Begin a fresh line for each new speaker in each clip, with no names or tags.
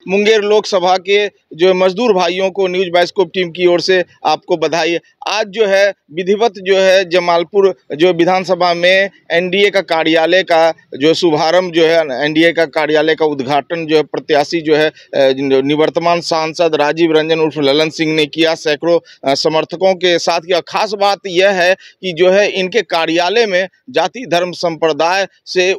मुंगेर लोकसभा के जो मजदूर भाइयों को न्यूज बाइस्कोप टीम की ओर से आपको बधाई। आज जो है विधिवत जो है जमालपुर जो विधानसभा में एनडीए का कार्यालय का जो शुभारंभ जो है, एनडीए का कार्यालय का उद्घाटन जो है प्रत्याशी जो है निवर्तमान सांसद राजीव रंजन उर्फ ललन सिंह ने किया, सैकड़ों समर्थकों के साथ किया। खास बात यह है कि जो है इनके कार्यालय में जाति धर्म संप्रदाय से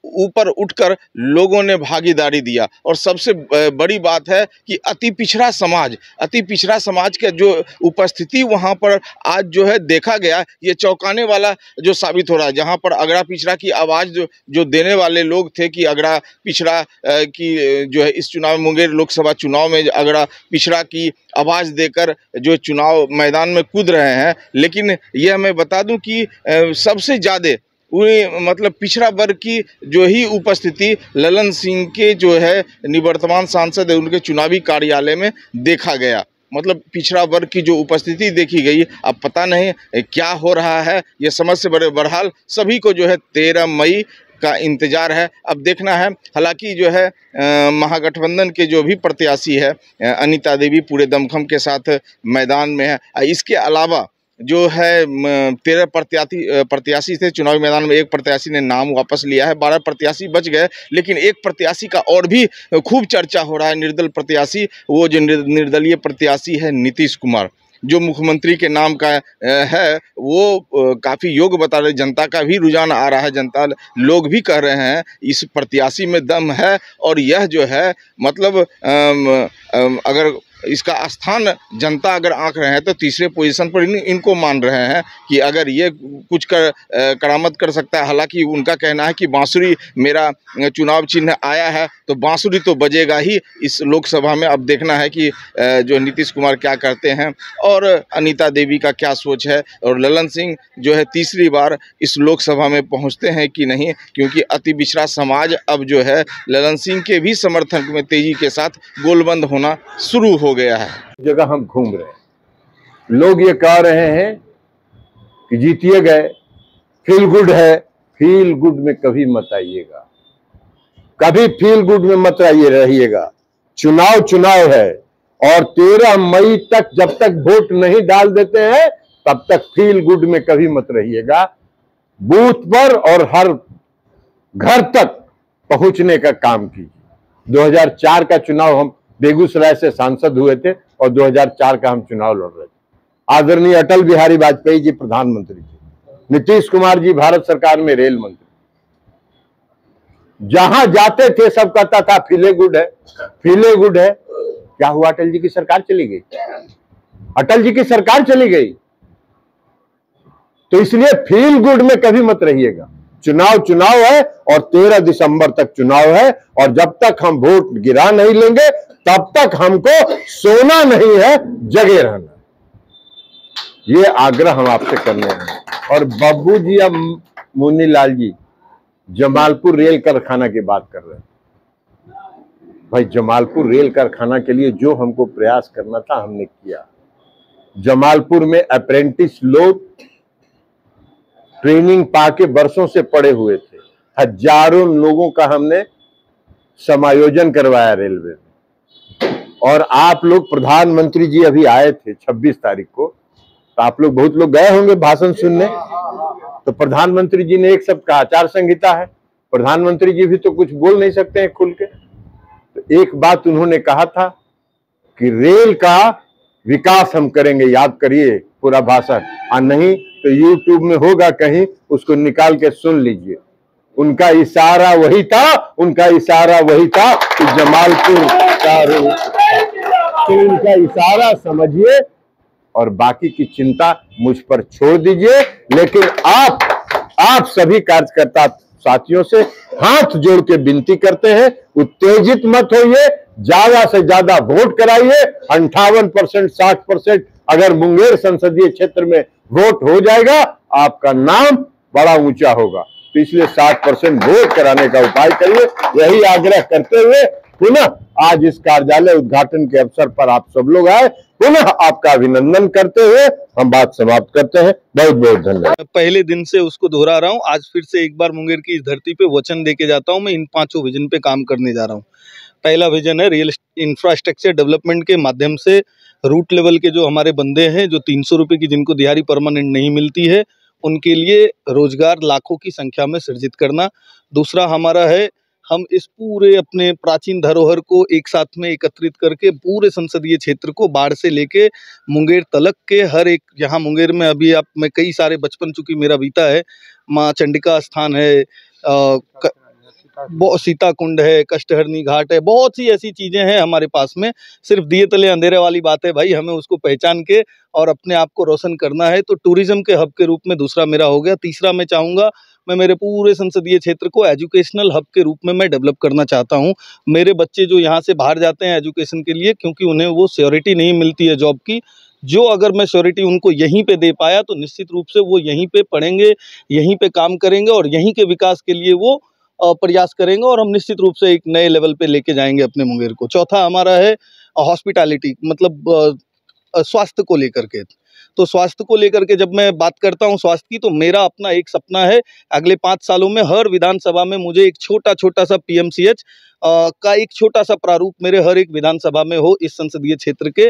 ऊपर उठकर लोगों ने भागीदारी दिया। और सबसे बड़ी बात है कि अति पिछड़ा समाज का जो उपस्थिति वहां पर आज जो है देखा गया, ये चौंकाने वाला जो साबित हो रहा है। जहां पर अगड़ा पिछड़ा की आवाज़ जो देने वाले लोग थे कि अगड़ा पिछड़ा की जो है इस चुनाव मुंगेर लोकसभा चुनाव में अगड़ा पिछड़ा की आवाज़ देकर जो चुनाव मैदान में कूद रहे हैं। लेकिन यह मैं बता दूं कि सबसे ज़्यादा मतलब पिछड़ा वर्ग की जो ही उपस्थिति ललन सिंह के जो है निवर्तमान सांसद है उनके चुनावी कार्यालय में देखा गया। मतलब पिछड़ा वर्ग की जो उपस्थिति देखी गई, अब पता नहीं क्या हो रहा है, ये समझ से बहरहाल सभी को जो है 13 मई का इंतजार है, अब देखना है। हालांकि जो है महागठबंधन के जो भी प्रत्याशी है अनीता देवी पूरे दमखम के साथ मैदान में है। इसके अलावा जो है 13 प्रत्याशी थे चुनावी मैदान में, एक प्रत्याशी ने नाम वापस लिया है, 12 प्रत्याशी बच गए। लेकिन एक प्रत्याशी का और भी खूब चर्चा हो रहा है, निर्दल प्रत्याशी। वो जो निर्दलीय प्रत्याशी है नीतीश कुमार, जो मुख्यमंत्री के नाम का है, वो काफ़ी योग्य बता रहे। जनता का भी रुझान आ रहा है, जनता लोग भी कह रहे हैं इस प्रत्याशी में दम है। और यह जो है मतलब अगर इसका स्थान जनता अगर आंक रहे हैं तो तीसरे पोजीशन पर इनको मान रहे हैं कि अगर ये कुछ करामत कर सकता है। हालांकि उनका कहना है कि बांसुरी मेरा चुनाव चिन्ह आया है तो बांसुरी तो बजेगा ही इस लोकसभा में। अब देखना है कि जो नीतीश कुमार क्या करते हैं और अनीता देवी का क्या सोच है, और ललन सिंह जो है तीसरी बार इस लोकसभा में पहुंचते हैं कि नहीं, क्योंकि अति पिछड़ा समाज अब जो है ललन सिंह के भी समर्थन में तेजी के साथ गोलबंद होना शुरू हो गया है।
जगह हम घूम रहे हैं, लोग ये कह रहे हैं कि जीतिए गए, फील गुड है। फील गुड में कभी मत आइएगा, कभी फील गुड में मत आइए रहिएगा। चुनाव है और 13 मई तक जब तक वोट नहीं डाल देते हैं तब तक फील गुड में कभी मत रहिएगा। बूथ पर और हर घर तक पहुंचने का काम कीजिए। 2004 का चुनाव हम बेगूसराय से सांसद हुए थे और 2004 का हम चुनाव लड़ रहे थे। आदरणीय अटल बिहारी वाजपेयी जी प्रधानमंत्री जी, नीतीश कुमार जी भारत सरकार में रेल मंत्री, जहां जाते थे सब कहता था फीले गुड है, फीले गुड है। क्या हुआ? अटल जी की सरकार चली गई, अटल जी की सरकार चली गई। तो इसलिए फील गुड में कभी मत रहिएगा। चुनाव है और 13 दिसंबर तक चुनाव है, और जब तक हम वोट गिरा नहीं लेंगे तब तक हमको सोना नहीं है, जगे रहना। ये आग्रह हम आपसे करने हैं। और बब्बू जी अब मुन्नीलाल जी जमालपुर रेल कारखाना की बात कर रहे हैं। भाई जमालपुर रेल कारखाना के लिए जो हमको प्रयास करना था हमने किया। जमालपुर में अप्रेंटिस लोग ट्रेनिंग पाके बरसों से पड़े हुए थे, हजारों लोगों का हमने समायोजन करवाया रेलवे में। और आप लोग, प्रधानमंत्री जी अभी आए थे 26 तारीख को, तो आप लोग बहुत लोग गए होंगे भाषण सुनने। तो प्रधानमंत्री जी ने एक सबका आचार संहिता है, प्रधानमंत्री जी भी तो कुछ बोल नहीं सकते हैं खुल के। तो एक बात उन्होंने कहा था कि रेल का विकास हम करेंगे, याद करिए पूरा भाषण, और नहीं तो यूट्यूब में होगा कहीं, उसको निकाल के सुन लीजिए। उनका इशारा वही था, उनका इशारा वही था कि जमालपुर का रेल, तो उनका इशारा समझिए और बाकी की चिंता मुझ पर छोड़ दीजिए। लेकिन आप सभी कार्यकर्ता साथियों से हाथ जोड़ के विनती करते हैं, उत्तेजित मत होइए, ज्यादा से ज्यादा वोट कराइए। 58% 60% अगर मुंगेर संसदीय क्षेत्र में वोट हो जाएगा, आपका नाम बड़ा ऊंचा होगा। तो इसलिए 60% वोट कराने का उपाय करिए। यही आग्रह करते हुए पुनः आज इस कार्यालय उद्घाटन के अवसर पर आप सब लोग आए, पुनः आपका अभिनंदन करते हुए हम बात समाप्त करते हैं। बहुत बहुत धन्यवाद।
पहले दिन से उसको दोहरा रहा हूँ, आज फिर से एक बार मुंगेर की इस धरती पे वचन देके जाता हूँ। मैं इन 5 विजन पे काम करने जा रहा हूँ। पहला विजन है रियल इंफ्रास्ट्रक्चर डेवलपमेंट के माध्यम से रूट लेवल के जो हमारे बंदे हैं, जो 300 रुपये की जिनको दिहाड़ी परमानेंट नहीं मिलती है, उनके लिए रोजगार लाखों की संख्या में सृजित करना। दूसरा हमारा है, हम इस पूरे अपने प्राचीन धरोहर को एक साथ में एकत्रित करके पूरे संसदीय क्षेत्र को बाढ़ से लेके मुंगेर तलक के हर एक, यहाँ मुंगेर में अभी आप मैं कई सारे बचपन चूंकि मेरा बीता है, माँ चंडिका स्थान है, सीता कुंड है, कष्टहरणी घाट है, बहुत सी ऐसी चीजें हैं हमारे पास में। सिर्फ दिए तले अंधेरे वाली बात है भाई, हमें उसको पहचान के और अपने आप को रोशन करना है। तो टूरिज्म के हब के रूप में दूसरा मेरा हो गया। तीसरा मैं चाहूँगा, मैं मेरे पूरे संसदीय क्षेत्र को एजुकेशनल हब के रूप में मैं डेवलप करना चाहता हूँ। मेरे बच्चे जो यहाँ से बाहर जाते हैं एजुकेशन के लिए, क्योंकि उन्हें वो श्योरिटी नहीं मिलती है जॉब की, जो अगर मैं श्योरिटी उनको यहीं पे दे पाया तो निश्चित रूप से वो यहीं पे पढ़ेंगे, यहीं पे काम करेंगे और यहीं के विकास के लिए वो प्रयास करेंगे और हम निश्चित रूप से एक नए लेवल पे लेके जाएंगे अपने मुंगेर को। चौथा हमारा है हॉस्पिटैलिटी, मतलब स्वास्थ्य को लेकर के। तो स्वास्थ्य को लेकर के जब मैं बात करता हूँ स्वास्थ्य की, तो मेरा अपना एक सपना है, अगले 5 सालों में हर विधानसभा में मुझे एक छोटा सा PMCH का एक छोटा सा प्रारूप मेरे हर एक विधानसभा में हो इस संसदीय क्षेत्र के,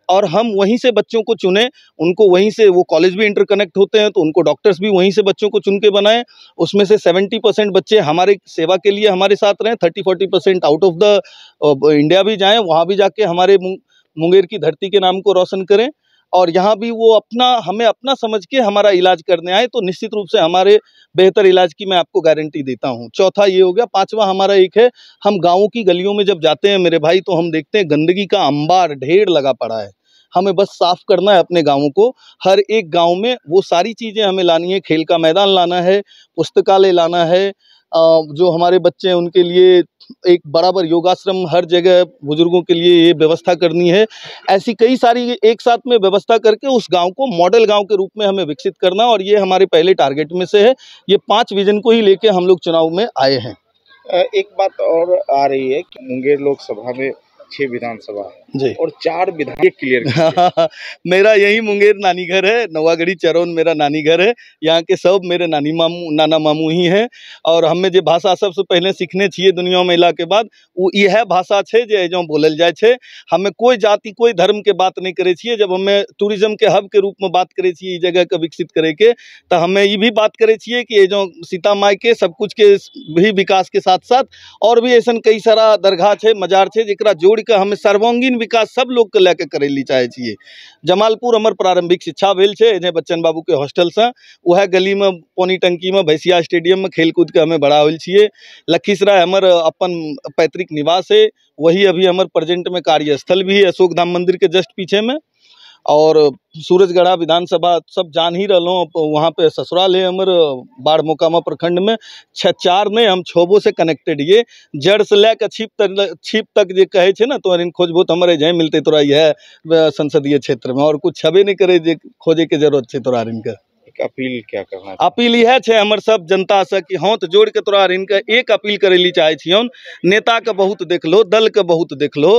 और हम वहीं से बच्चों को चुने, उनको वहीं से, वो कॉलेज भी इंटरकनेक्ट होते हैं तो उनको डॉक्टर्स भी वहीं से बच्चों को चुन के बनाएं। उसमें से 70% बच्चे हमारे सेवा के लिए हमारे साथ रहें, 30-40% आउट ऑफ द इंडिया भी जाएं, वहाँ भी जाके हमारे मुंगेर की धरती के नाम को रोशन करें, और यहाँ भी वो हमें अपना समझ के हमारा इलाज करने आए, तो निश्चित रूप से हमारे बेहतर इलाज की मैं आपको गारंटी देता हूँ। चौथा ये हो गया। पांचवा हमारा एक है, हम गाँवों की गलियों में जब जाते हैं मेरे भाई, तो हम देखते हैं गंदगी का अंबार ढेर लगा पड़ा है। हमें बस साफ करना है अपने गाँवों को। हर एक गाँव में वो सारी चीज़ें हमें लानी है, खेल का मैदान लाना है, पुस्तकालय लाना है, जो हमारे बच्चे हैं उनके लिए एक बराबर योगाश्रम हर जगह बुजुर्गों के लिए ये व्यवस्था करनी है। ऐसी कई सारी एक साथ में व्यवस्था करके उस गांव को मॉडल गांव के रूप में हमें विकसित करना, और ये हमारे पहले टारगेट में से है। ये 5 विजन को ही लेके हम लोग चुनाव में आए हैं।
एक बात और आ रही है कि मुंगेर लोकसभा में 6 विधानसभा है
जी,
और 4 विधायक क्लियर
मेरा यही मुंगेर नानी घर है, नवागढ़ी चरौन मेरा नानी घर है। यहाँ के सब मेरे नाना मामू ही हैं, और हमें जो भाषा सबसे पहले सीखने चाहिए दुनिया में अयला के बाद, वो यह भाषा है जो एजो बोलल जाए छे। हमें कोई जाति कोई धर्म के बात नहीं करे छिए। जब हमें टूरिज्म के हब के रूप में बात करे छिए इस जगह के विकसित करे के, तो हमें ये भी बात करे छिए कि एजो सीता माई के सब कुछ के भी विकास के साथ साथ और भी ऐसा कई सारा दरगाह है, मजार है, जरा जोड़ के हमें सर्वांगीण विकास सब लोग के लेके करेली चाहे छिए। जमालपुर हमर प्रारंभिक शिक्षा भेल छे, एजे बच्चन बाबू के हॉस्टल से, वह गली में पौनी टंकी में भैंसिया स्टेडियम में खेल कूद के हमें बड़ा होल छिए। लखीसराय हमर अपन पैतृक निवास है, वही अभी हमर प्रेजेंट में कार्यस्थल भी है अशोक धाम मंदिर के जस्ट पीछे में। और सूरजगढ़ा विधानसभा सब जान ही रहो, वहाँ पे ससुराल है हमर बाढ़ मोकामा प्रखंड में। 4 नहीं हम 6 से कनेक्टेड, ये जड़ से लेकर छिप तक जे कहे छे ना, तो इन खोजबो तो हमारे जय मिलते तोरा यह संसदीय क्षेत्र में, और कुछ छबे नहीं करे जे खोजे के जरूरत है तोरा इनका।
अपील क्या करना?
अपील यह है हमर सब जनता से कि हाथ जोड़ के तोरा इनका एक अपील करेली चाहे छियन। नेता के बहुत देख लो, दल के बहुत देख लो,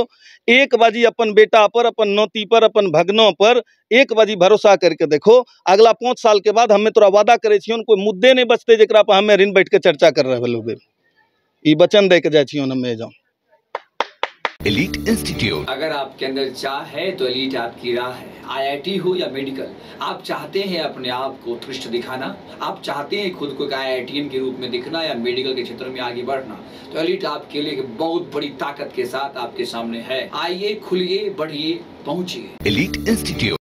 एक बाजी अपन बेटा पर, अपन नौती पर, अपन भगनों पर एक बाजी भरोसा करके देखो। अगला 5 साल के बाद हमें तोरा वादा करे छियन, कोई मुद्दे नहीं बचते जरा पर हमें ऋण बैठ के चर्चा कर रहे लोग। ई वचन दे के जाए छियन हमें जाओ।
एलीट इंस्टीट्यूट,
अगर आपके अंदर चाह है तो एलीट आपकी राह है। IIT हो या मेडिकल, आप चाहते हैं अपने आप को उत्कृष्ट दिखाना, आप चाहते हैं खुद को एक IITian के रूप में दिखना या मेडिकल के क्षेत्र में आगे बढ़ना, तो एलीट आपके लिए बहुत बड़ी ताकत के साथ आपके सामने है। आइए, खुलिए, बढ़िए, पहुंचिए।
Elite institute.